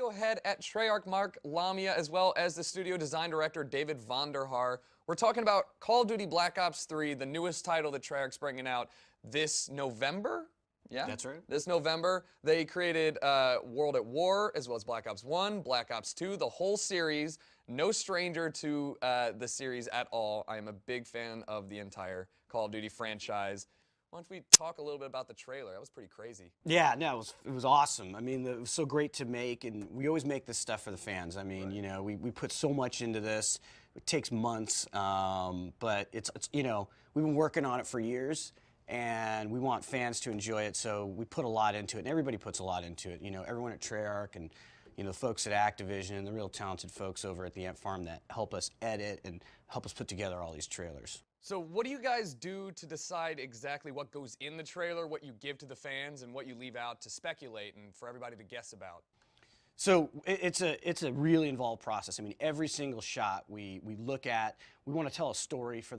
studio head at Treyarch, Mark Lamia, as well as the studio design director, David Vonderhaar. We're talking about Call of Duty Black Ops 3, the newest title that Treyarch's bringing out this November. Yeah, that's right. This November, they created World at War, as well as Black Ops 1, Black Ops 2, the whole series. No stranger to the series at all. I am a big fan of the entire Call of Duty franchise. Why don't we talk a little bit about the trailer? That was pretty crazy. Yeah, no, it was awesome. I mean, it was so great to make, and we always make this stuff for the fans. I mean, you know, we put so much into this. It takes months, but it's you know, we've been working on it for years, and we want fans to enjoy it, so we put a lot into it, and everybody puts a lot into it. You know, everyone at Treyarch and, you know, the folks at Activision, the real talented folks over at the Ant Farm that help us edit and help us put together all these trailers. So what do you guys do to decide exactly what goes in the trailer, what you give to the fans, and what you leave out to speculate and for everybody to guess about? So it's a really involved process. I mean, every single shot we look at, we want to tell a story for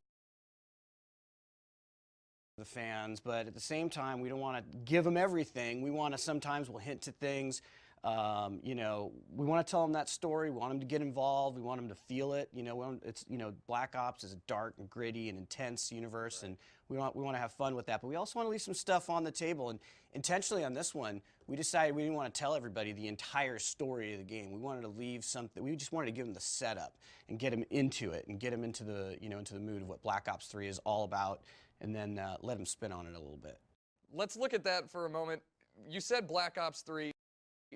the fans, but at the same time, we don't want to give them everything. We want to, sometimes we'll hint to things. You know, we want to tell them that story. We want them to get involved. We want them to feel it. You know, it's, you know, Black Ops is a dark and gritty and intense universe, and we want to have fun with that. But we also want to leave some stuff on the table. And intentionally on this one, we decided we didn't want to tell everybody the entire story of the game. We wanted to leave something. We just wanted to give them the setup and get them into it and get them into the, you know, into the mood of what Black Ops 3 is all about, and then let them spin on it a little bit. Let's look at that for a moment. You said Black Ops 3.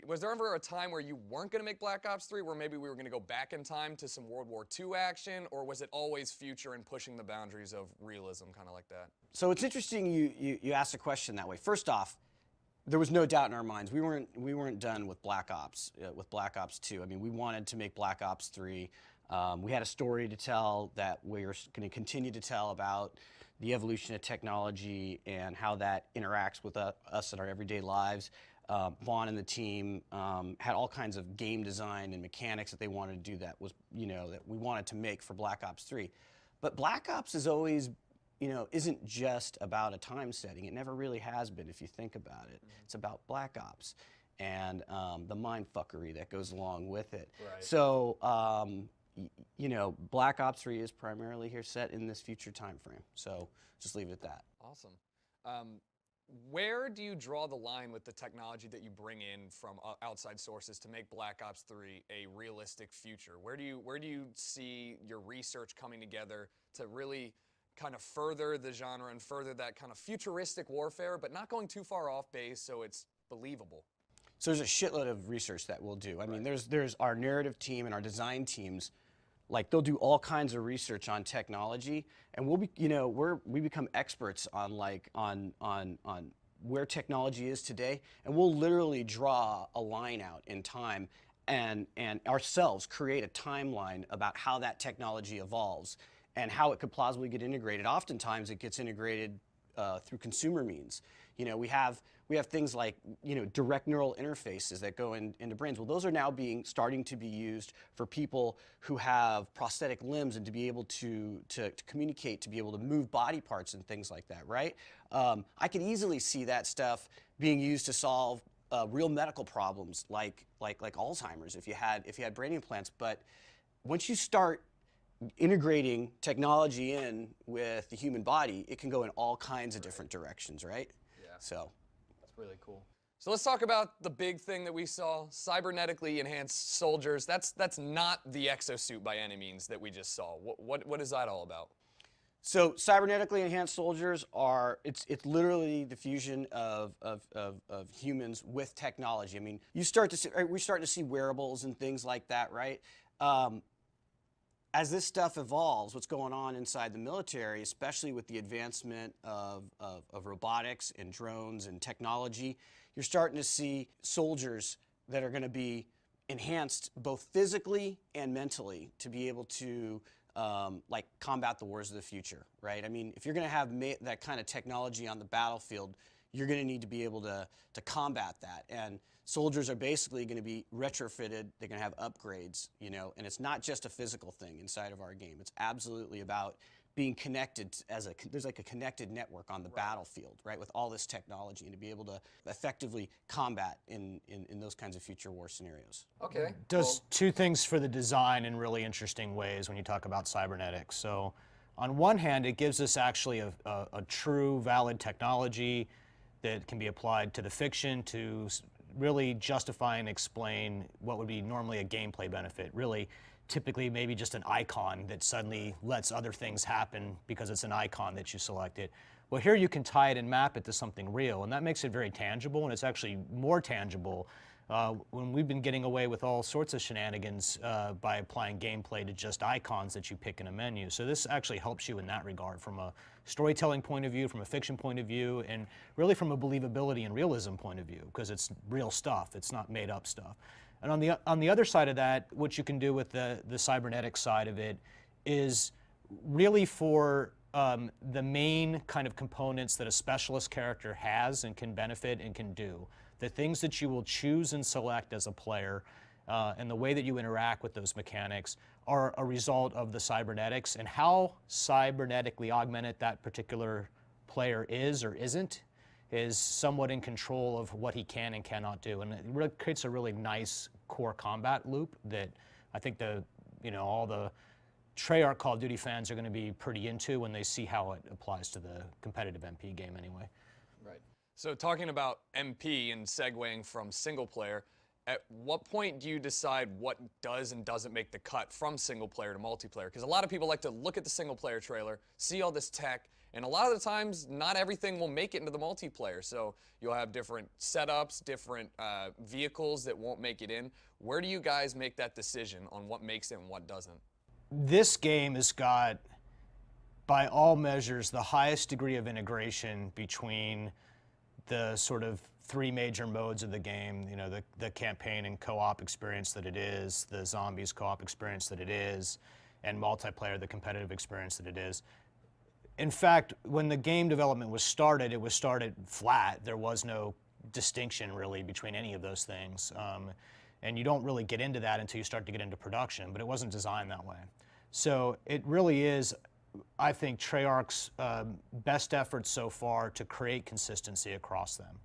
Was there ever a time where you weren't going to make Black Ops 3, where maybe we were going to go back in time to some World War II action, or was it always future and pushing the boundaries of realism, kind of like that? So it's interesting you asked a question that way. First off, there was no doubt in our minds we weren't done with Black Ops 2. I mean, we wanted to make Black Ops 3. We had a story to tell that we were going to continue to tell about the evolution of technology and how that interacts with us in our everyday lives. Vaughn and the team had all kinds of game design and mechanics that they wanted to do that was, you know, that we wanted to make for Black Ops 3. But Black Ops is always, you know, isn't just about a time setting. It never really has been, if you think about it. It's about Black Ops and the mindfuckery that goes along with it. Right. So, you know, Black Ops 3 is primarily here set in this future time frame. So just leave it at that. Awesome. Where do you draw the line with the technology that you bring in from outside sources to make Black Ops 3 a realistic future? Where do you see your research coming together to really kind of further the genre and further that kind of futuristic warfare, but not going too far off base so it's believable? So there's a shitload of research that we'll do. I mean, there's our narrative team and our design teams. Like, they'll do all kinds of research on technology, and we'll be, you know, we become experts on on where technology is today, and we'll literally draw a line out in time and ourselves create a timeline about how that technology evolves and how it could plausibly get integrated. Oftentimes it gets integrated through consumer means. You know, we have things like, you know, direct neural interfaces that go into brains. Well, those are now starting to be used for people who have prosthetic limbs and to be able to communicate, to be able to move body parts and things like that, right? I could easily see that stuff being used to solve real medical problems like Alzheimer's if you had brain implants. But once you start integrating technology in with the human body, it can go in all kinds of different directions, right? Yeah. So that's really cool. So let's talk about the big thing that we saw, cybernetically enhanced soldiers. That's not the exosuit by any means that we just saw. What is that all about? So cybernetically enhanced soldiers are, it's literally the fusion of humans with technology. I mean, we're starting to see wearables and things like that, right? As this stuff evolves, what's going on inside the military, especially with the advancement of robotics and drones and technology, you're starting to see soldiers that are going to be enhanced both physically and mentally to be able to like combat the wars of the future, right? I mean, if you're going to have that kind of technology on the battlefield, you're going to need to be able to combat that. And soldiers are basically going to be retrofitted. They're going to have upgrades, you know, and it's not just a physical thing inside of our game. It's absolutely about being connected there's like a connected network on the battlefield, right, with all this technology, and to be able to effectively combat in those kinds of future war scenarios. Okay. Does two things for the design in really interesting ways when you talk about cybernetics. So on one hand, it gives us actually a true, valid technology that can be applied to the fiction to really justify and explain what would be normally a gameplay benefit. Really, typically maybe just an icon that suddenly lets other things happen because it's an icon that you selected. Well, here you can tie it and map it to something real, and that makes it very tangible, and it's actually more tangible when we've been getting away with all sorts of shenanigans by applying gameplay to just icons that you pick in a menu. So this actually helps you in that regard from a storytelling point of view, from a fiction point of view, and really from a believability and realism point of view, because it's real stuff, it's not made up stuff. And on the other side of that, what you can do with the cybernetic side of it is really for the main kind of components that a specialist character has and can benefit and can do. The things that you will choose and select as a player and the way that you interact with those mechanics are a result of the cybernetics, and how cybernetically augmented that particular player is or isn't is somewhat in control of what he can and cannot do. And it really creates a really nice core combat loop that I think all the Treyarch Call of Duty fans are going to be pretty into when they see how it applies to the competitive MP game anyway. Right. So talking about MP and segueing from single player, at what point do you decide what does and doesn't make the cut from single player to multiplayer? Because a lot of people like to look at the single player trailer, see all this tech, and a lot of the times not everything will make it into the multiplayer. So you'll have different setups, different vehicles that won't make it in. Where do you guys make that decision on what makes it and what doesn't? This game has got, by all measures, the highest degree of integration between the sort of three major modes of the game, the campaign and co-op experience that it is, the zombies co-op experience that it is, and multiplayer, the competitive experience that it is. In fact, when the game development was started, it was started flat. There was no distinction really between any of those things. And you don't really get into that until you start to get into production, but it wasn't designed that way. So it really is, I think, Treyarch's best efforts so far to create consistency across them.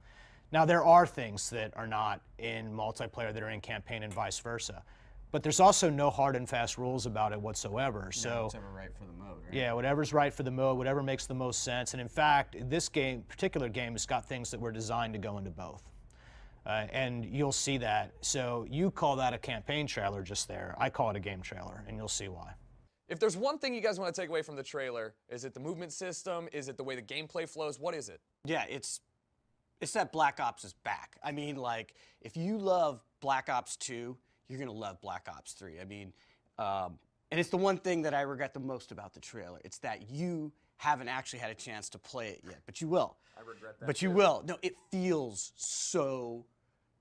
Now, there are things that are not in multiplayer that are in campaign and vice versa. But there's also no hard and fast rules about it whatsoever. So Whatever right for the mode, right? yeah, whatever's right for the mode, whatever makes the most sense. And in fact, this particular game has got things that were designed to go into both. And you'll see that. So you call that a campaign trailer just there. I call it a game trailer, and you'll see why. If there's one thing you guys want to take away from the trailer, is it the movement system? Is it the way the gameplay flows? What is it? Yeah, it's that Black Ops is back. I mean, like, if you love Black Ops 2, you're going to love Black Ops 3. I mean, and it's the one thing that I regret the most about the trailer. It's that you haven't actually had a chance to play it yet, but you will. I regret that. But you will. No, it feels so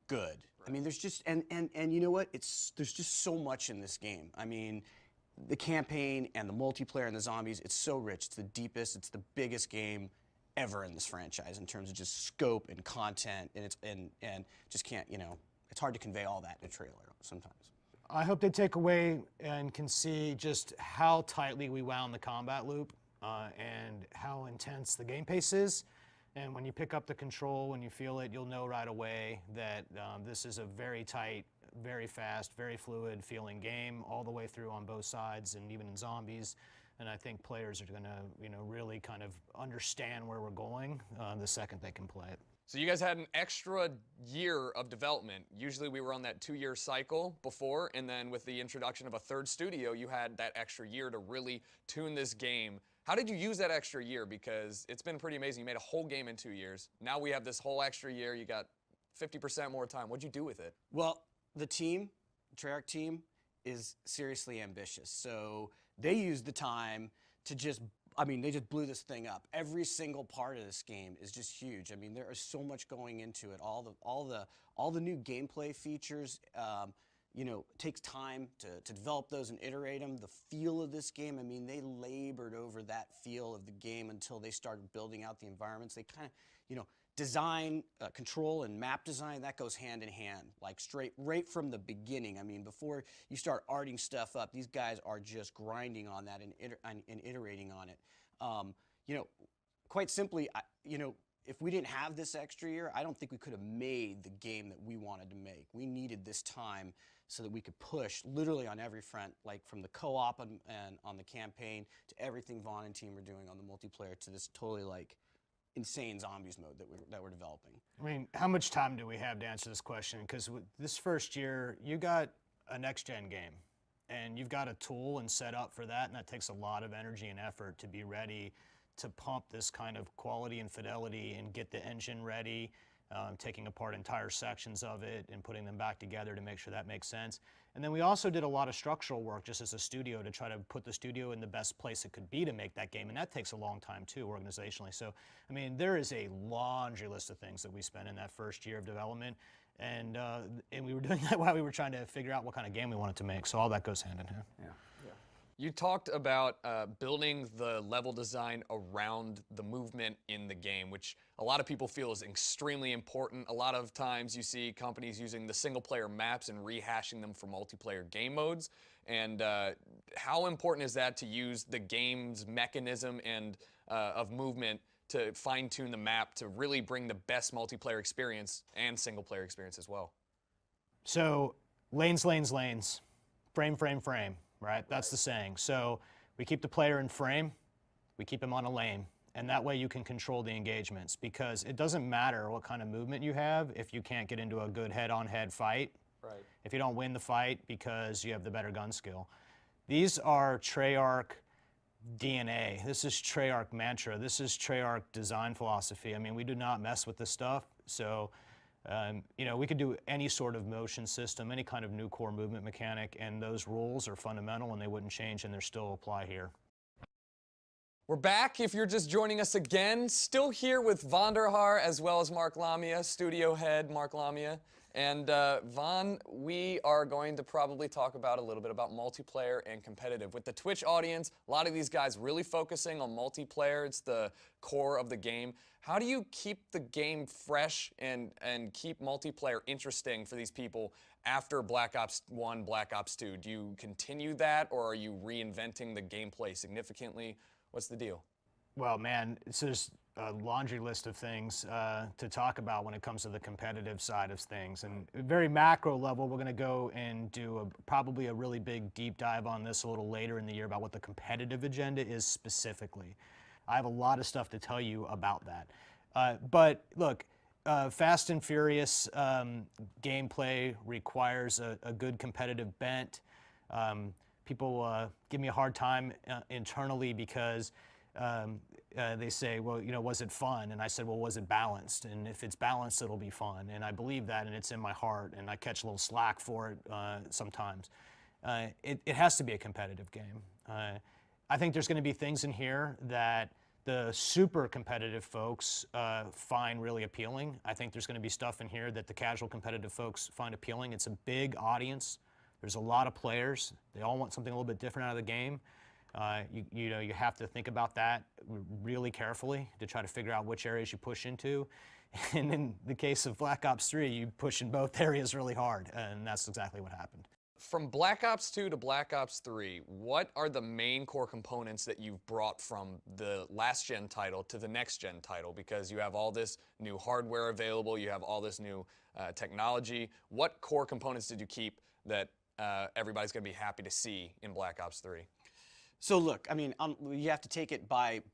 good. Right. I mean, there's just, and you know what? There's just so much in this game. I mean, the campaign and the multiplayer and the zombies, it's so rich. It's the deepest, it's the biggest game ever in this franchise in terms of just scope and content, and and just can't, it's hard to convey all that in a trailer sometimes. I hope they take away and can see just how tightly we wound the combat loop and how intense the game pace is. And when you pick up the control, when you feel it, you'll know right away that this is a very tight, very fast, very fluid feeling game all the way through on both sides and even in zombies. And I think players are going to, really kind of understand where we're going the second they can play it. So you guys had an extra year of development. Usually we were on that 2-year cycle before, and then with the introduction of a third studio, you had that extra year to really tune this game. How did you use that extra year? Because it's been pretty amazing. You made a whole game in 2 years. Now we have this whole extra year. You got 50% more time. What'd you do with it? Well, the Treyarch team, is seriously ambitious. So they used the time to they just blew this thing up. Every single part of this game is just huge. I mean, there is so much going into it. All the new gameplay features, takes time to develop those and iterate them. The feel of this game, I mean, they labored over that feel of the game until they started building out the environments. They kind of, design, control, and map design, that goes hand in hand, like right from the beginning. I mean, before you start arting stuff up, these guys are just grinding on that and iterating on it. You know, quite simply, you know, if we didn't have this extra year, I don't think we could have made the game that we wanted to make. We needed this time so that we could push literally on every front, like from the co-op and on the campaign to everything Vaughn and team are doing on the multiplayer to this totally like insane zombies mode that we're developing. I mean, how much time do we have to answer this question? Because this first year, you got a next-gen game, and you've got a tool and set up for that, and that takes a lot of energy and effort to be ready to pump this kind of quality and fidelity and get the engine ready, taking apart entire sections of it and putting them back together to make sure that makes sense. And then we also did a lot of structural work just as a studio to try to put the studio in the best place it could be to make that game, and that takes a long time too, organizationally. So, I mean, there is a laundry list of things that we spent in that first year of development, and we were doing that while we were trying to figure out what kind of game we wanted to make, so all that goes hand in hand. Yeah. You talked about building the level design around the movement in the game, which a lot of people feel is extremely important. A lot of times you see companies using the single-player maps and rehashing them for multiplayer game modes. And how important is that to use the game's mechanism and of movement to fine-tune the map to really bring the best multiplayer experience and single-player experience as well? So lanes, lanes, lanes, frame, frame, frame. Right? That's the saying. So we keep the player in frame, we keep him on a lane, and that way you can control the engagements, because it doesn't matter what kind of movement you have if you can't get into a good head-on-head fight, Right. if you don't win the fight because you have the better gun skill. These are Treyarch DNA. This is Treyarch mantra. This is Treyarch design philosophy. I mean, we do not mess with this stuff. So you know, we could do any sort of motion system, any kind of new core movement mechanic, and those rules are fundamental and they wouldn't change, and they still apply here. We're back. If you're just joining us again, still here with Vonderhaar as well as Mark Lamia, studio head Mark Lamia. And Von, we are going to probably talk about a little bit about multiplayer and competitive. With the Twitch audience, a lot of these guys really focusing on multiplayer. It's the core of the game. How do you keep the game fresh and keep multiplayer interesting for these people after Black Ops 1, Black Ops 2? Do you continue that, or are you reinventing the gameplay significantly? What's the deal? Well, man, it's just a laundry list of things to talk about when it comes to the competitive side of things. And very macro level, we're going to go and do probably a really big deep dive on this a little later in the year about what the competitive agenda is specifically. I have a lot of stuff to tell you about that. But look, Fast and Furious gameplay requires a good competitive bent. People give me a hard time internally because they say, well, you know, was it fun? And I said, well, was it balanced? And if it's balanced, it'll be fun. And I believe that, and it's in my heart, and I catch a little slack for it sometimes. It has to be a competitive game. I think there's going to be things in here that the super competitive folks find really appealing. I think there's going to be stuff in here that the casual competitive folks find appealing. It's a big audience. There's a lot of players. They all want something a little bit different out of the game. You know, you have to think about that really carefully to try to figure out which areas you push into. And in the case of Black Ops 3, you push in both areas really hard, and that's exactly what happened. From Black Ops 2 to Black Ops 3, what are the main core components that you've brought from the last-gen title to the next-gen title? Because you have all this new hardware available, you have all this new technology. What core components did you keep that everybody's going to be happy to see in Black Ops 3? So look, I mean, you have to take it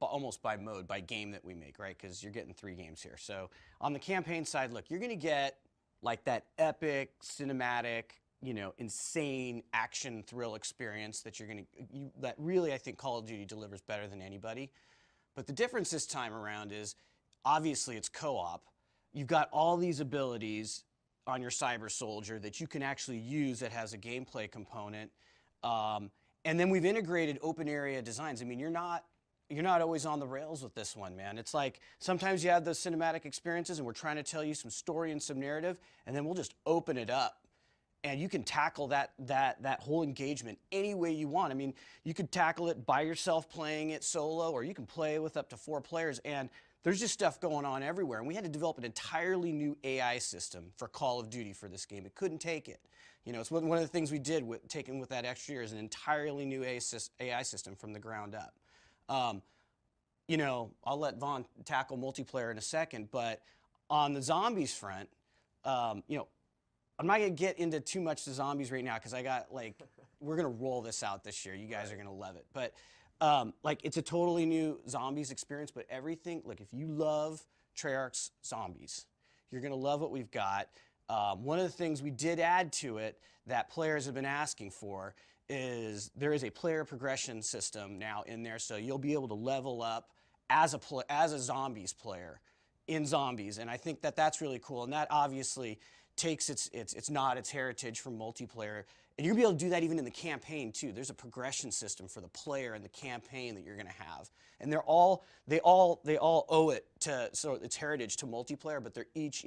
almost by mode, by game that we make, right? Because you're getting 3 games here. So on the campaign side, look, you're going to get like that epic, cinematic, you know, insane action thrill experience that that really, I think Call of Duty delivers better than anybody. But the difference this time around is, obviously it's co-op. You've got all these abilities on your cyber soldier that you can actually use that has a gameplay component. And then we've integrated open area designs. I mean, you're not always on the rails with this one, man. It's like sometimes you have those cinematic experiences and we're trying to tell you some story and some narrative, and then we'll just open it up. And you can tackle that whole engagement any way you want. I mean, you could tackle it by yourself playing it solo, or you can play with up to 4 players. And there's just stuff going on everywhere. And we had to develop an entirely new AI system for Call of Duty for this game. It couldn't take it. You know, it's one of the things we did with taking with that extra year is an entirely new AI system from the ground up. You know, I'll let Vaughn tackle multiplayer in a second, but on the zombies front, you know, I'm not gonna get into too much the zombies right now because I got like, we're gonna roll this out this year. You guys are gonna love it. But like, it's a totally new zombies experience, but everything, look, if you love Treyarch's zombies, you're gonna love what we've got. One of the things we did add to it that players have been asking for is there is a player progression system now in there, so you'll be able to level up as a zombies player in zombies, and I think that that's really cool, and that obviously takes its heritage from multiplayer, and you'll be able to do that even in the campaign too. There's a progression system for the player and the campaign that you're going to have, and they all owe it to its heritage to multiplayer, but they're each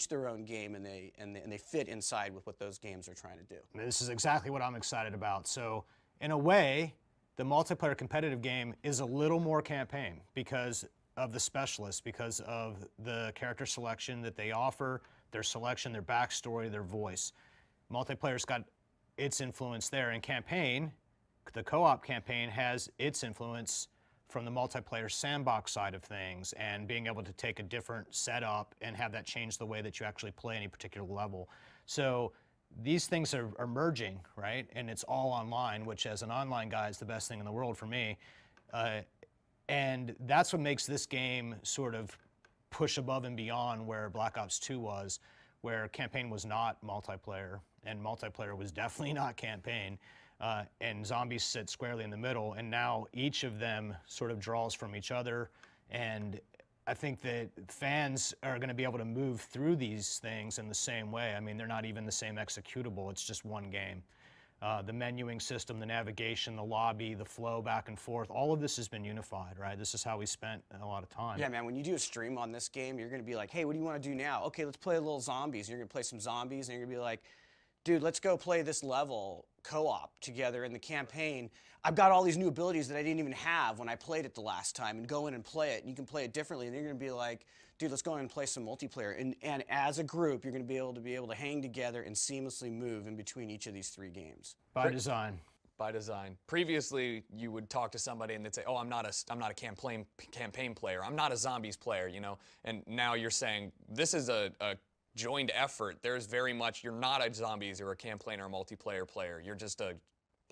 their own game, and they fit inside with what those games are trying to do. This is exactly what I'm excited about. So in a way, the multiplayer competitive game is a little more campaign because of the specialists, because of the character selection that they offer, their selection, their backstory, their voice. Multiplayer's got its influence there. And campaign, the co-op campaign has its influence from the multiplayer sandbox side of things and being able to take a different setup and have that change the way that you actually play any particular level. So these things are merging, right? And it's all online, which as an online guy is the best thing in the world for me. And that's what makes this game sort of push above and beyond where Black Ops 2 was, where campaign was not multiplayer, and multiplayer was definitely not campaign, and zombies sit squarely in the middle, and now each of them sort of draws from each other, and I think that fans are going to be able to move through these things in the same way. I mean, they're not even the same executable, it's just one game. The menuing system, the navigation, the lobby, the flow back and forth, all of this has been unified, right? This is how we spent a lot of time. Yeah, man, when you do a stream on this game, you're going to be like, hey, what do you want to do now? Okay, let's play a little zombies. And you're going to play some zombies, and you're going to be like, dude, let's go play this level co-op together in the campaign. I've got all these new abilities that I didn't even have when I played it the last time, and go in and play it, and you can play it differently, and you're going to be like, dude, let's go in and play some multiplayer. And as a group, you're going to be able to hang together and seamlessly move in between each of these three games. By design. By design. Previously, you would talk to somebody and they'd say, "Oh, I'm not a campaign player. I'm not a zombies player," you know. And now you're saying this is a joined effort. There's very much, you're not a zombies or a campaign or a multiplayer player. You're just a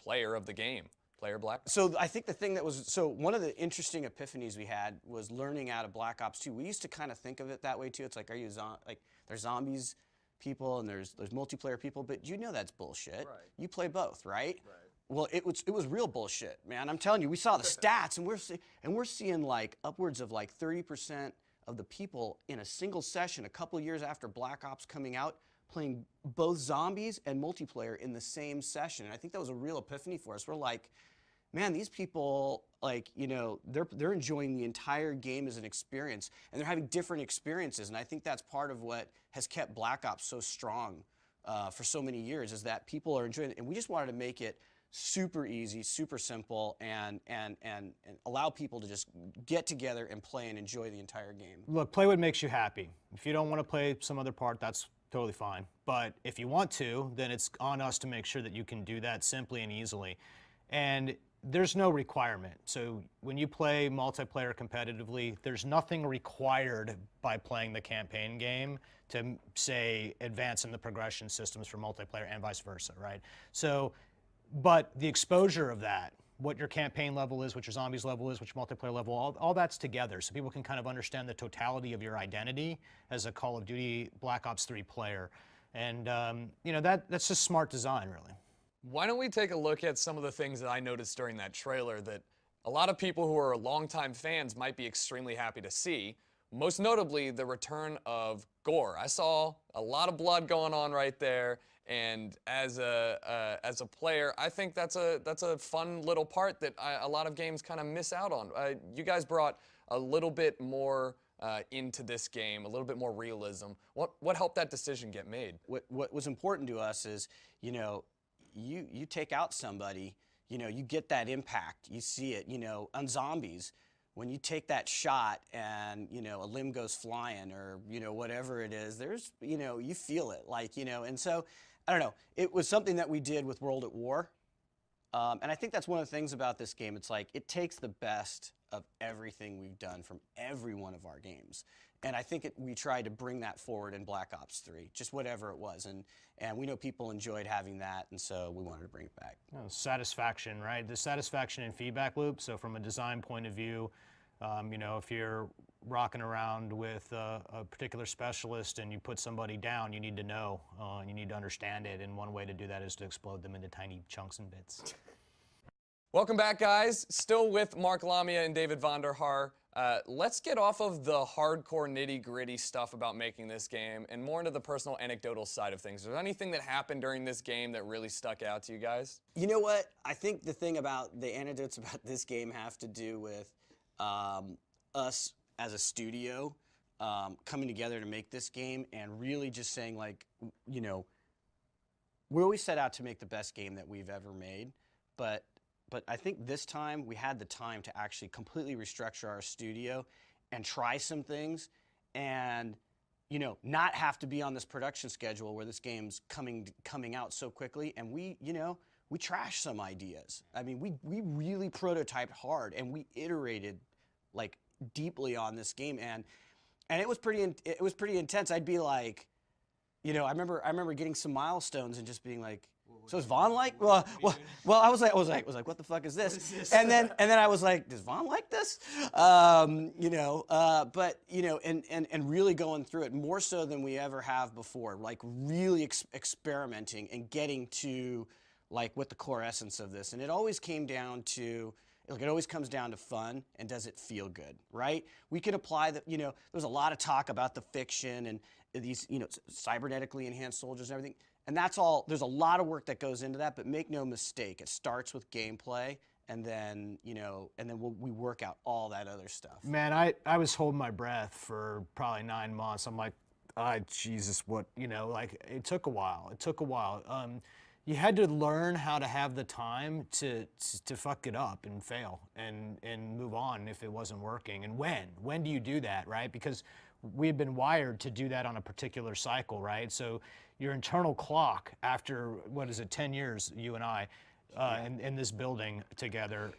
player of the game. Player Black Ops. So I think the thing that was, so one of the interesting epiphanies we had was learning out of Black Ops 2. We used to kind of think of it that way too. It's like, there's zombies people and there's multiplayer people, but you know that's bullshit. Right. You play both, right? Right. Well, it was real bullshit, man. I'm telling you, we saw the stats, and we're seeing like upwards of like 30% of the people in a single session a couple years after Black Ops coming out playing both zombies and multiplayer in the same session. And I think that was a real epiphany for us. We're like, man, these people, like, you know, they're enjoying the entire game as an experience, and they're having different experiences. And I think that's part of what has kept Black Ops so strong for so many years, is that people are enjoying it. And we just wanted to make it super easy, super simple, and allow people to just get together and play and enjoy the entire game. Look, play what makes you happy. If you don't want to play some other part, that's totally fine. But if you want to, then it's on us to make sure that you can do that simply and easily. And there's no requirement. So when you play multiplayer competitively, there's nothing required by playing the campaign game to, say, advance in the progression systems for multiplayer and vice versa, right? So, but the exposure of that, what your campaign level is, what your zombies level is, what your multiplayer level, all that's together, so people can kind of understand the totality of your identity as a Call of Duty Black Ops 3 player. And you know, that's just smart design, really. Why don't we take a look at some of the things that I noticed during that trailer that a lot of people who are longtime fans might be extremely happy to see. Most notably, the return of gore. I saw a lot of blood going on right there, and as a player, I think that's a fun little part that a lot of games kind of miss out on. You guys brought a little bit more into this game, a little bit more realism. What helped that decision get made? What was important to us is, you know, you take out somebody, you know, you get that impact, you see it, you know, on zombies. when you take that shot and, you know, a limb goes flying or, you know, whatever it is, there's, you know, you feel it, like, you know. And so, I don't know, it was something that we did with World at War. And I think that's one of the things about this game. It's like it takes the best of everything we've done from every one of our games. And I think we tried to bring that forward in Black Ops 3, just whatever it was. And we know people enjoyed having that, and so we wanted to bring it back. Satisfaction, right? The satisfaction and feedback loop. So from a design point of view, you know, if you're rocking around with a particular specialist and you put somebody down, you need to know, you need to understand it, and one way to do that is to explode them into tiny chunks and bits. Welcome back, guys. Still with Mark Lamia and David Vonderhaar. Let's get off of the hardcore nitty-gritty stuff about making this game and more into the personal anecdotal side of things. Is there anything that happened during this game that really stuck out to you guys? You know what? I think the thing about the anecdotes about this game have to do with us as a studio coming together to make this game and really just saying, like, you know, we always set out to make the best game that we've ever made, but I think this time we had the time to actually completely restructure our studio and try some things and, you know, not have to be on this production schedule where this game's coming out so quickly. And we, you know, we trashed some ideas. I mean, we really prototyped hard and we iterated like deeply on this game, and it was pretty intense. I'd be like, you know, I remember getting some milestones and just being like, so is Vaughn like? Well, I was like, what the fuck is this? And then I was like, does Vaughn like this? You know, but you know, and really going through it more so than we ever have before, like really experimenting and getting to like what the core essence of this. And it always came down to, like, it always comes down to fun and does it feel good, right? We could apply the, you know, there's a lot of talk about the fiction and these, you know, cybernetically enhanced soldiers and everything. And that's all, there's a lot of work that goes into that, but make no mistake, it starts with gameplay, and then, you know, and then we work out all that other stuff. Man, I was holding my breath for probably 9 months. I'm like, Jesus, what, you know, like, it took a while. It took a while. You had to learn how to have the time to fuck it up and fail and move on if it wasn't working. And when do you do that, right? Because we had been wired to do that on a particular cycle, right? So your internal clock after, what is it, 10 years, you and I, in this building together,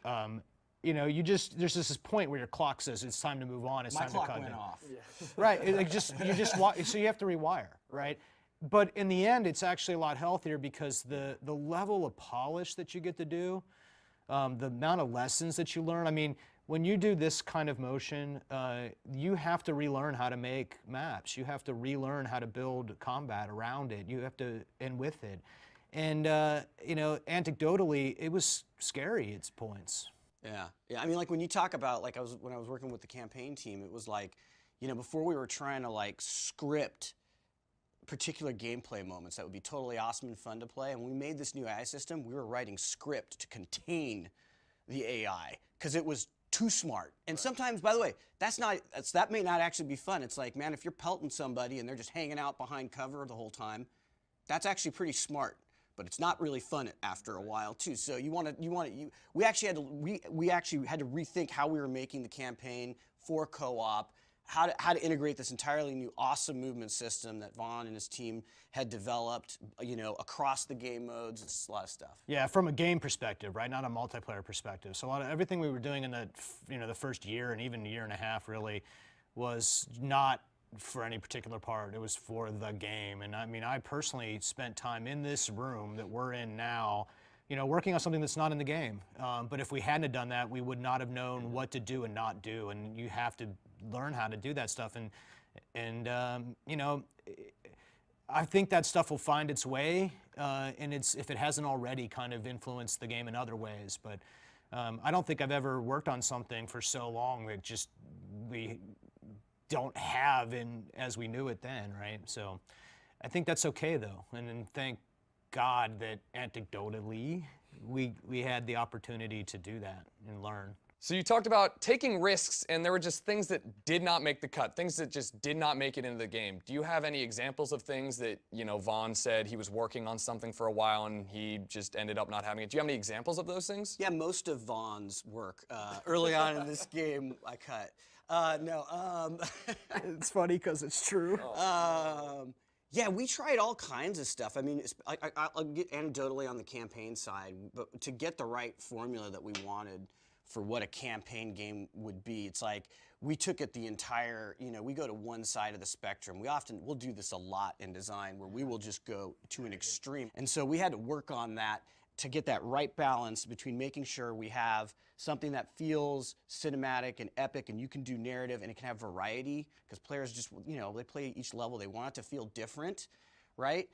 you know, there's just this point where your clock says it's time to move on, it's time to cut it. My clock went off. Right, so you have to rewire, right? But in the end, it's actually a lot healthier because the level of polish that you get to do, the amount of lessons that you learn, I mean, when you do this kind of motion, you have to relearn how to make maps. You have to relearn how to build combat around it. You have to, and with it. And, you know, anecdotally, it was scary at points. Yeah. I mean, like when you talk about, like when I was working with the campaign team, it was like, you know, before we were trying to like script particular gameplay moments that would be totally awesome and fun to play, and when we made this new AI system, we were writing script to contain the AI because it was too smart. And sometimes, by the way, that may not actually be fun. It's like, man, if you're pelting somebody and they're just hanging out behind cover the whole time, that's actually pretty smart. But it's not really fun after a while too. So we actually had to rethink how we were making the campaign for co-op, how to integrate this entirely new awesome movement system that Vaughn and his team had developed, you know, across the game modes. It's a lot of stuff. Yeah, from a game perspective, right? Not a multiplayer perspective. So a lot of everything we were doing in the, you know, the first year and even a year and a half really was not for any particular part. It was for the game. And I mean, I personally spent time in this room that we're in now, you know, working on something that's not in the game. But if we hadn't done that, we would not have known what to do and not do. And you have to learn how to do that stuff. And you know, I think that stuff will find its way, and if it hasn't already kind of influenced the game in other ways. But I don't think I've ever worked on something for so long that just we don't have as we knew it then, right? So I think that's okay though, and thank God that anecdotally we had the opportunity to do that and learn. So you talked about taking risks, and there were just things that did not make the cut, things that just did not make it into the game. Do you have any examples of things that, you know, Vaughn said he was working on something for a while and he just ended up not having it? Do you have any examples of those things? Yeah, most of Vaughn's work early on in this game I cut. No. It's funny because it's true. Yeah, we tried all kinds of stuff. I mean, I'll get anecdotally on the campaign side, but to get the right formula that we wanted for what a campaign game would be, it's like we took it the entire, you know, we go to one side of the spectrum. We'll do this a lot in design where we will just go to an extreme. And so we had to work on that to get that right balance between making sure we have something that feels cinematic and epic and you can do narrative and it can have variety because players just, you know, they play each level, they want it to feel different, right?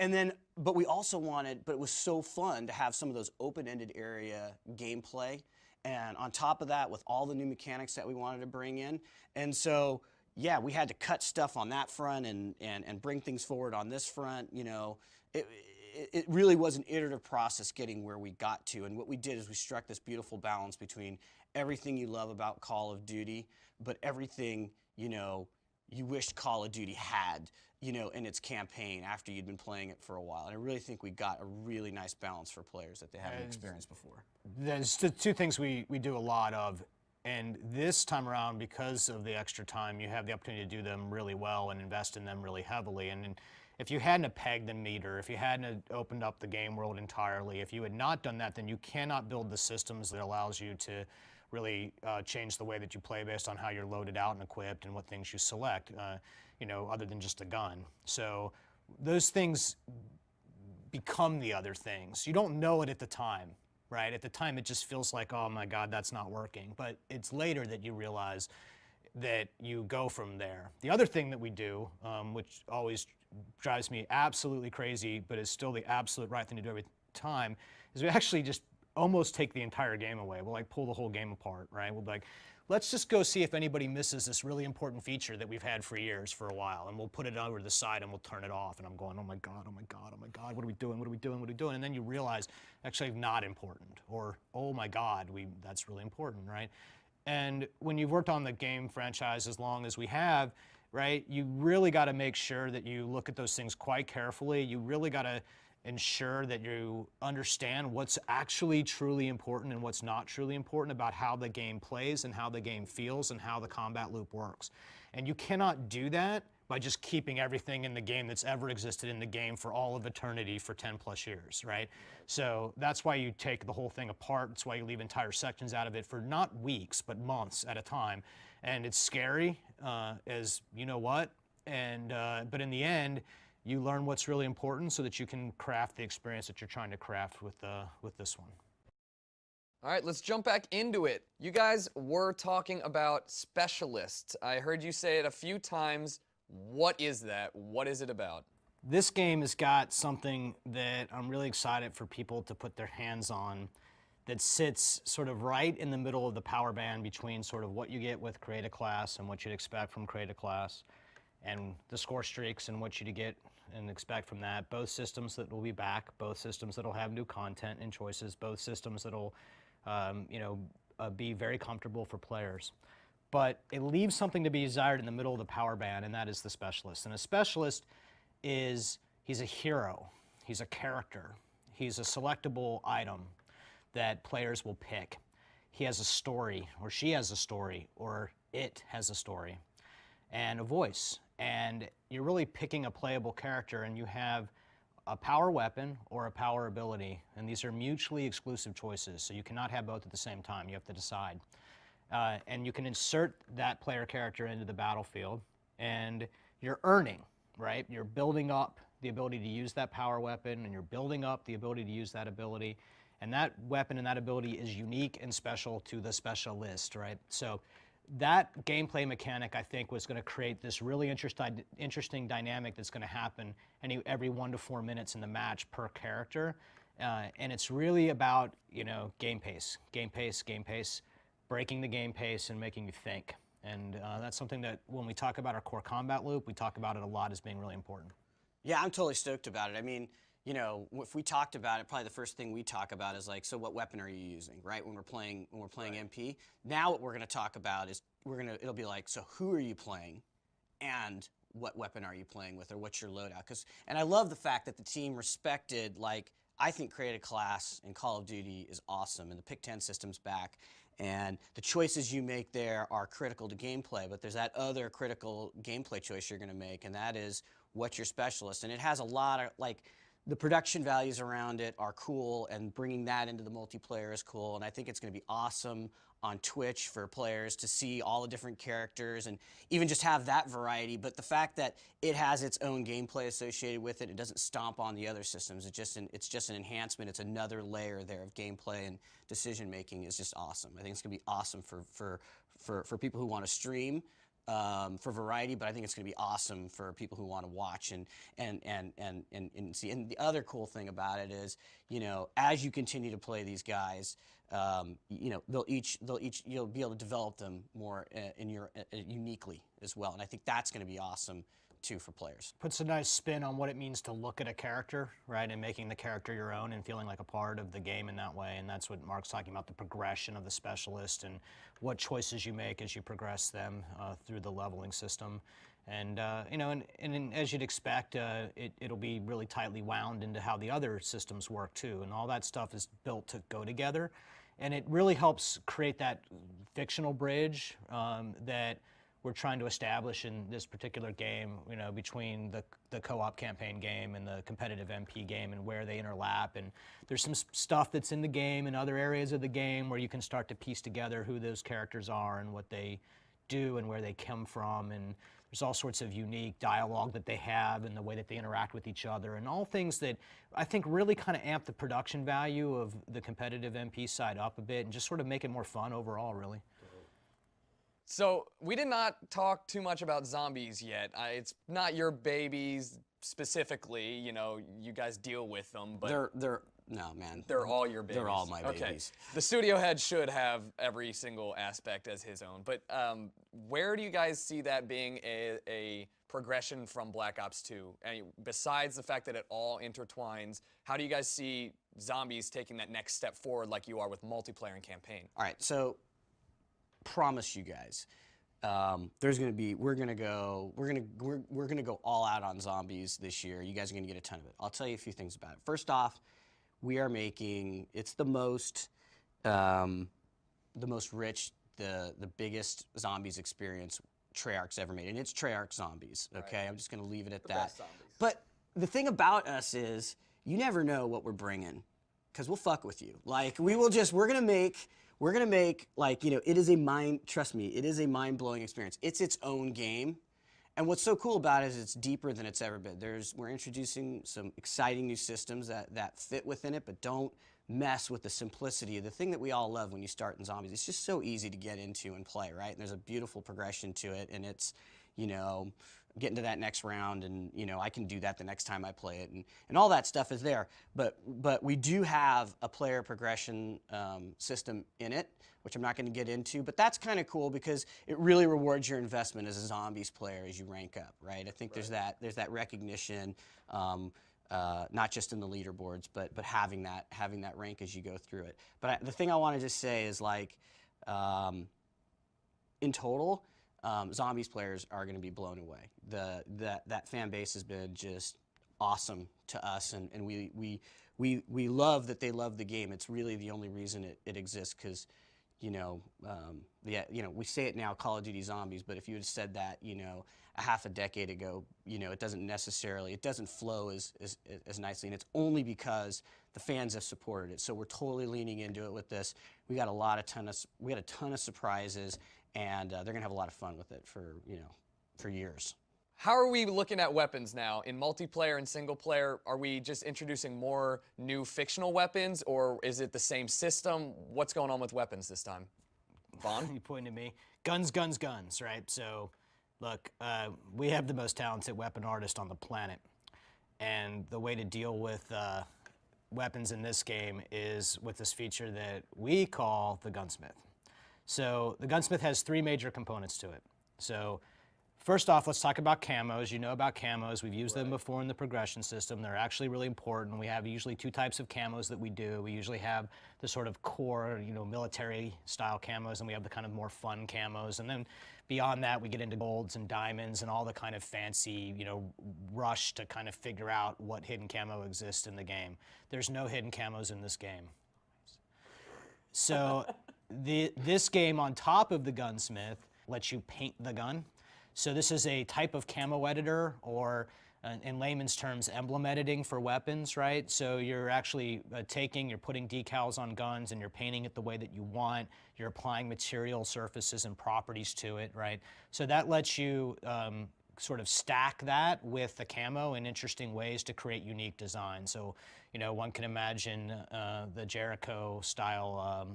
And then, but we also wanted, but it was so fun to have some of those open-ended area gameplay. And on top of that, with all the new mechanics that we wanted to bring in. And so, yeah, we had to cut stuff on that front and bring things forward on this front. You know, it really was an iterative process getting where we got to. And what we did is we struck this beautiful balance between everything you love about Call of Duty, but everything, you know, you wished Call of Duty had, you know, in its campaign after you'd been playing it for a while. And I really think we got a really nice balance for players that they haven't experienced before. There's two things we do a lot of, and this time around, because of the extra time, you have the opportunity to do them really well and invest in them really heavily. And if you hadn't pegged the meter, if you hadn't opened up the game world entirely, if you had not done that, then you cannot build the systems that allows you to really change the way that you play based on how you're loaded out and equipped and what things you select, you know, other than just a gun. So those things become the other things. You don't know it at the time, right? At the time, it just feels like, oh my God, that's not working. But it's later that you realize that you go from there. The other thing that we do, which always drives me absolutely crazy, but is still the absolute right thing to do every time, is we actually just almost take the entire game away. We'll like pull the whole game apart, right? We'll be like, let's just go see if anybody misses this really important feature that we've had for years for a while, and we'll put it over to the side and we'll turn it off. And I'm going, oh my God, oh my God, oh my God, what are we doing? What are we doing? What are we doing? And then you realize actually not important, or oh my God, that's really important, right? And when you've worked on the game franchise as long as we have, right, you really got to make sure that you look at those things quite carefully. You really got to ensure that you understand what's actually truly important and what's not truly important about how the game plays and how the game feels and how the combat loop works. And you cannot do that by just keeping everything in the game that's ever existed in the game for all of eternity for 10 plus years, right? So that's why you take the whole thing apart. That's why you leave entire sections out of it for not weeks, but months at a time. And it's scary, as you know what, and but in the end, you learn what's really important so that you can craft the experience that you're trying to craft with this one. All right, let's jump back into it. You guys were talking about specialists. I heard you say it a few times. What is that? What is it about? This game has got something that I'm really excited for people to put their hands on that sits sort of right in the middle of the power band between sort of what you get with Create a Class and what you'd expect from Create a Class, and the score streaks and what you get and expect from that. Both systems that will be back, both systems that will have new content and choices, both systems that will be very comfortable for players. But it leaves something to be desired in the middle of the power band, and that is the specialist. And a specialist he's a hero, he's a character, he's a selectable item that players will pick. He has a story, or she has a story, or it has a story, and a voice. And you're really picking a playable character, and you have a power weapon or a power ability, and these are mutually exclusive choices, so you cannot have both at the same time. You have to decide. And you can insert that player character into the battlefield, and you're earning, right? You're building up the ability to use that power weapon, and you're building up the ability to use that ability, and that weapon and that ability is unique and special to the specialist, right? So that gameplay mechanic, I think, was going to create this really interesting dynamic that's going to happen every 1 to 4 minutes in the match per character. And it's really about, game pace, breaking the game pace and making you think. And that's something that when we talk about our core combat loop, we talk about it a lot as being really important. Yeah, I'm totally stoked about it. I mean, if we talked about it, probably the first thing we talk about is like, so what weapon are you using, right? When we're playing MP. Now what we're going to talk about is it'll be like, so who are you playing, and what weapon are you playing with, or what's your loadout? And I love the fact that the team respected, like, I think create a class in Call of Duty is awesome, and the Pick 10 system's back, and the choices you make there are critical to gameplay, but there's that other critical gameplay choice you're going to make, and that is what's your specialist. And it has a lot of, like, the production values around it are cool, and bringing that into the multiplayer is cool, and I think it's going to be awesome on Twitch for players to see all the different characters and even just have that variety. But the fact that it has its own gameplay associated with it, it doesn't stomp on the other systems. It's just an enhancement. It's another layer there of gameplay, and decision making is just awesome. I think it's going to be awesome for people who want to stream. For variety, but I think it's going to be awesome for people who want to watch and see. And the other cool thing about it is, as you continue to play these guys, you'll be able to develop them more uniquely as well. And I think that's going to be awesome too for players. Puts a nice spin on what it means to look at a character, right, and making the character your own and feeling like a part of the game in that way. And that's what Mark's talking about, the progression of the specialist and what choices you make as you progress them through the leveling system. And and as you'd expect, it'll be really tightly wound into how the other systems work too, and all that stuff is built to go together. And it really helps create that fictional bridge that we're trying to establish in this particular game, between the co-op campaign game and the competitive MP game, and where they overlap. And there's some stuff that's in the game and other areas of the game where you can start to piece together who those characters are and what they do and where they come from. And there's all sorts of unique dialogue that they have and the way that they interact with each other, and all things that I think really kind of amp the production value of the competitive MP side up a bit and just sort of make it more fun overall, really. So we did not talk too much about zombies yet. It's not your babies specifically. You guys deal with them, but no, man. They're all your babies. They're all my okay. babies. The studio head should have every single aspect as his own. But where do you guys see that being a progression from Black Ops 2? And besides the fact that it all intertwines, how do you guys see zombies taking that next step forward, like you are with multiplayer and campaign? All right, so promise you guys, we're gonna go all out on zombies this year. You guys are gonna get a ton of it. I'll tell you a few things about it. First off, we are making the most rich, the biggest zombies experience Treyarch's ever made, and it's Treyarch zombies. Okay, right. I'm just gonna leave it at that. But the thing about us is, you never know what we're bringing, because we'll fuck with you. Like, we're gonna make, like, it is trust me, it is a mind-blowing experience. It's its own game. And what's so cool about it is it's deeper than it's ever been. We're introducing some exciting new systems that fit within it, but don't mess with the simplicity of the thing that we all love when you start in zombies. It's just so easy to get into and play, right? And there's a beautiful progression to it, and it's, getting to that next round, and I can do that the next time I play it, and all that stuff is there. But we do have a player progression system in it, which I'm not going to get into. But that's kind of cool because it really rewards your investment as a zombies player as you rank up, right? I think there's that recognition, not just in the leaderboards, but having that rank as you go through it. But the thing I want to just say is, like, in total, zombies players are going to be blown away. That fan base has been just awesome to us, and we love that they love the game. It's really the only reason it exists, because we say it now, Call of Duty Zombies, but if you had said that a half a decade ago, it doesn't flow as nicely, and it's only because the fans have supported it. So we're totally leaning into it with this. We got a ton of surprises, and they're gonna have a lot of fun with it for years. How are we looking at weapons now? In multiplayer and single player, are we just introducing more new fictional weapons, or is it the same system? What's going on with weapons this time? Vaughn? You pointed at me. Guns, guns, guns, right? So, look, we have the most talented weapon artist on the planet, and the way to deal with weapons in this game is with this feature that we call the gunsmith. So the gunsmith has three major components to it. So First off, let's talk about camos. You know about camos. We've used them before in the progression system. They're actually really important. We have usually 2 types of camos that we do. We usually have the sort of core, military style camos, and we have the kind of more fun camos. And then beyond that, we get into golds and diamonds and all the kind of fancy, rush to kind of figure out what hidden camo exists in the game. There's no hidden camos in this game. So this game, on top of the gunsmith, lets you paint the gun. So this is a type of camo editor, or in layman's terms, emblem editing for weapons, right? So you're actually you're putting decals on guns and you're painting it the way that you want. You're applying material surfaces and properties to it, right? So that lets you sort of stack that with the camo in interesting ways to create unique designs. So, one can imagine the Jericho style,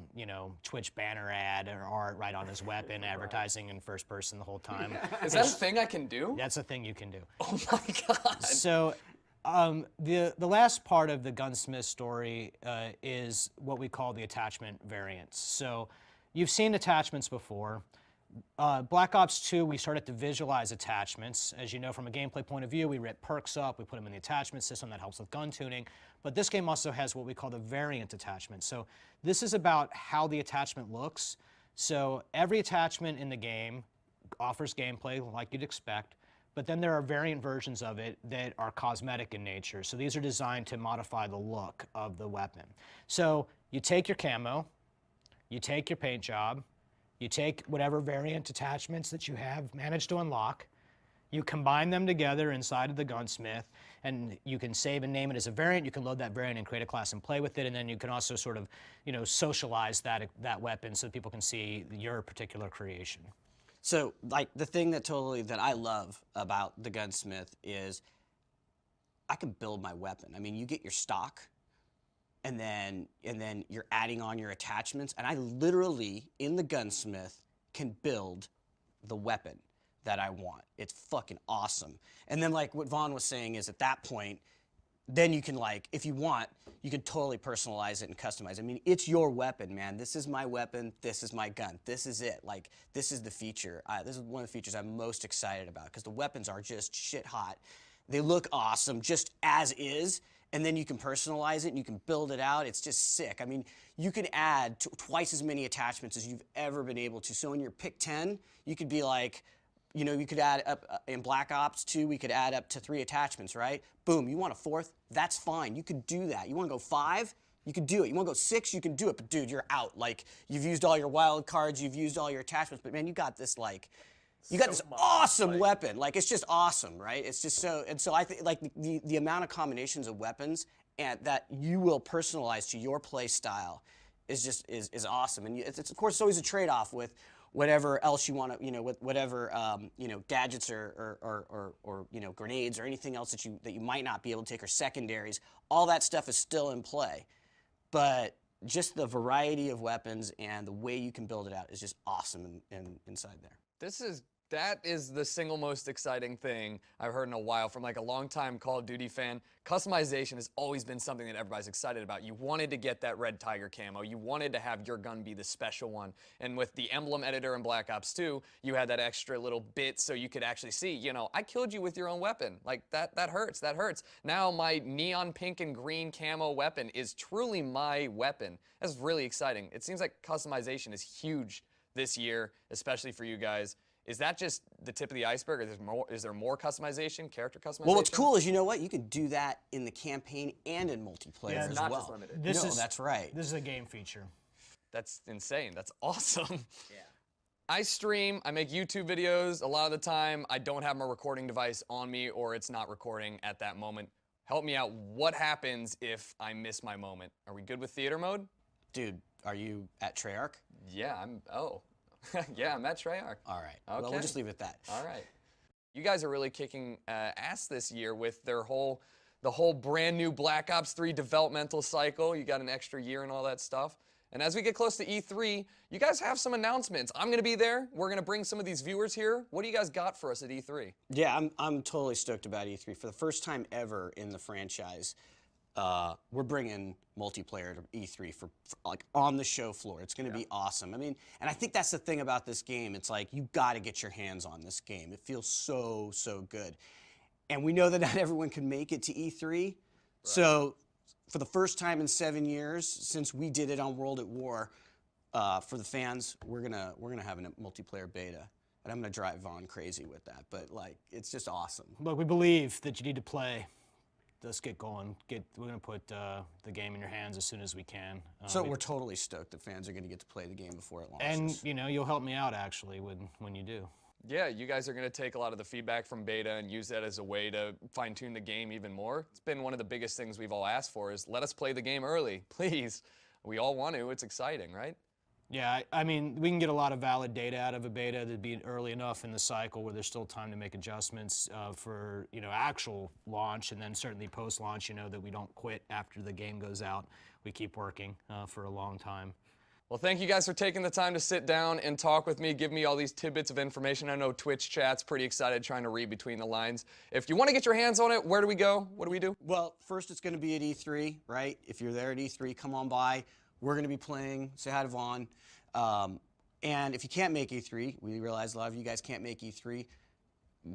Twitch banner ad or art right on his weapon, advertising in first person the whole time. Is that a thing I can do? That's a thing you can do. Oh my God. So the last part of the gunsmith story is what we call the attachment variants. So you've seen attachments before. Black Ops 2, we started to visualize attachments. As you know, from a gameplay point of view, we rip perks up, we put them in the attachment system. That helps with gun tuning. But this game also has what we call the variant attachment. So this is about how the attachment looks. So every attachment in the game offers gameplay like you'd expect, but then there are variant versions of it that are cosmetic in nature. So these are designed to modify the look of the weapon. So you take your camo, you take your paint job, you take whatever variant attachments that you have managed to unlock, you combine them together inside of the gunsmith, and you can save and name it as a variant. You can load that variant and create a class and play with it, and then you can also sort of, socialize that weapon so people can see your particular creation. So, like, the thing that I love about the gunsmith is I can build my weapon. I mean, you get your stock, and then you're adding on your attachments, and I literally, in the gunsmith, can build the weapon that I want. It's fucking awesome. And then, like what Vaughn was saying, is at that point, then you can, like, if you want, you can totally personalize it and customize it. I mean, it's your weapon, man. This is my weapon. This is my gun. This is it. Like, this is the feature. This is one of the features I'm most excited about, because the weapons are just shit hot. They look awesome just as is, and then you can personalize it and you can build it out. It's just sick. I mean, you can add twice as many attachments as you've ever been able to. So in your pick 10, you could be like, you could add up, in Black Ops 2, we could add up to 3 attachments, right? Boom, you want a 4th? That's fine, you could do that. You wanna go 5? You could do it. You wanna go 6? You can do it, but dude, you're out. Like, you've used all your wild cards, you've used all your attachments, but man, you got this, like, you got this awesome weapon. Like, it's just awesome, right? It's just so, and so I think, like, the amount of combinations of weapons and that you will personalize to your play style is just, is awesome. And it's of course, it's always a trade-off with whatever else you want to, with whatever, gadgets or grenades or anything else that you might not be able to take, or secondaries. All that stuff is still in play. But just the variety of weapons and the way you can build it out is just awesome inside there. That is the single most exciting thing I've heard in a while from, like, a longtime Call of Duty fan. Customization has always been something that everybody's excited about. You wanted to get that red tiger camo. You wanted to have your gun be the special one. And with the emblem editor in Black Ops 2, you had that extra little bit so you could actually see, I killed you with your own weapon. Like, that hurts, that hurts. Now my neon pink and green camo weapon is truly my weapon. That's really exciting. It seems like customization is huge this year, especially for you guys. Is that just the tip of the iceberg, or is there more customization, character customization? Well, what's cool is, you know what? You can do that in the campaign and in multiplayer as not well. just limited. That's right. This is a game feature. That's insane. That's awesome. Yeah. I stream, I make YouTube videos. A lot of the time, I don't have my recording device on me, or it's not recording at that moment. Help me out. What happens if I miss my moment? Are we good with theater mode? Dude, are you at Treyarch? Yeah, yeah, I'm at Treyarch. All right. Okay. Well, we'll just leave it at that. All right. You guys are really kicking ass this year with the whole brand new Black Ops 3 developmental cycle. You got an extra year and all that stuff. And as we get close to E3, you guys have some announcements. I'm going to be there. We're going to bring some of these viewers here. What do you guys got for us at E3? Yeah, I'm totally stoked about E3. For the first time ever in the franchise, we're bringing multiplayer to E3 for like on the show floor. It's going to be awesome. I mean, and I think that's the thing about this game. It's like you got to get your hands on this game. It feels so good. And we know that not everyone can make it to E3. Right. So for the first time in 7 years since we did it on World at War, for the fans, we're gonna have a multiplayer beta. And I'm gonna drive Vaughn crazy with that. But like, it's just awesome. Look, we believe that you need to play. Let's get going. We're going to put the game in your hands as soon as we can. So we're totally stoked that fans are going to get to play the game before it launches. And, you know, you'll help me out, actually, when you do. Yeah, you guys are going to take a lot of the feedback from beta and use that as a way to fine-tune the game even more. It's been one of the biggest things we've all asked for is let us play the game early, please. We all want to. It's exciting, right? Yeah, I mean, we can get a lot of valid data out of a beta to be early enough in the cycle where there's still time to make adjustments for, you know, actual launch, and then certainly post-launch, you know, that we don't quit after the game goes out. We keep working for a long time. Well, thank you guys for taking the time to sit down and talk with me, give me all these tidbits of information. I know Twitch chat's pretty excited trying to read between the lines. If you want to get your hands on it, where do we go? What do we do? Well, first it's going to be at E3, right? If you're there at E3, come on by. We're going to be playing. Say hi to Vaughn. And if you can't make E3, we realize a lot of you guys can't make E3.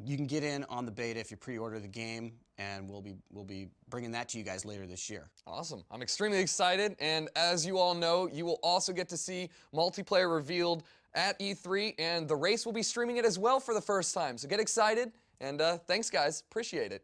You can get in on the beta if you pre-order the game, and we'll be bringing that to you guys later this year. Awesome. I'm extremely excited, and as you all know, you will also get to see multiplayer revealed at E3, and the race will be streaming it as well for the first time. So get excited, and thanks, guys. Appreciate it.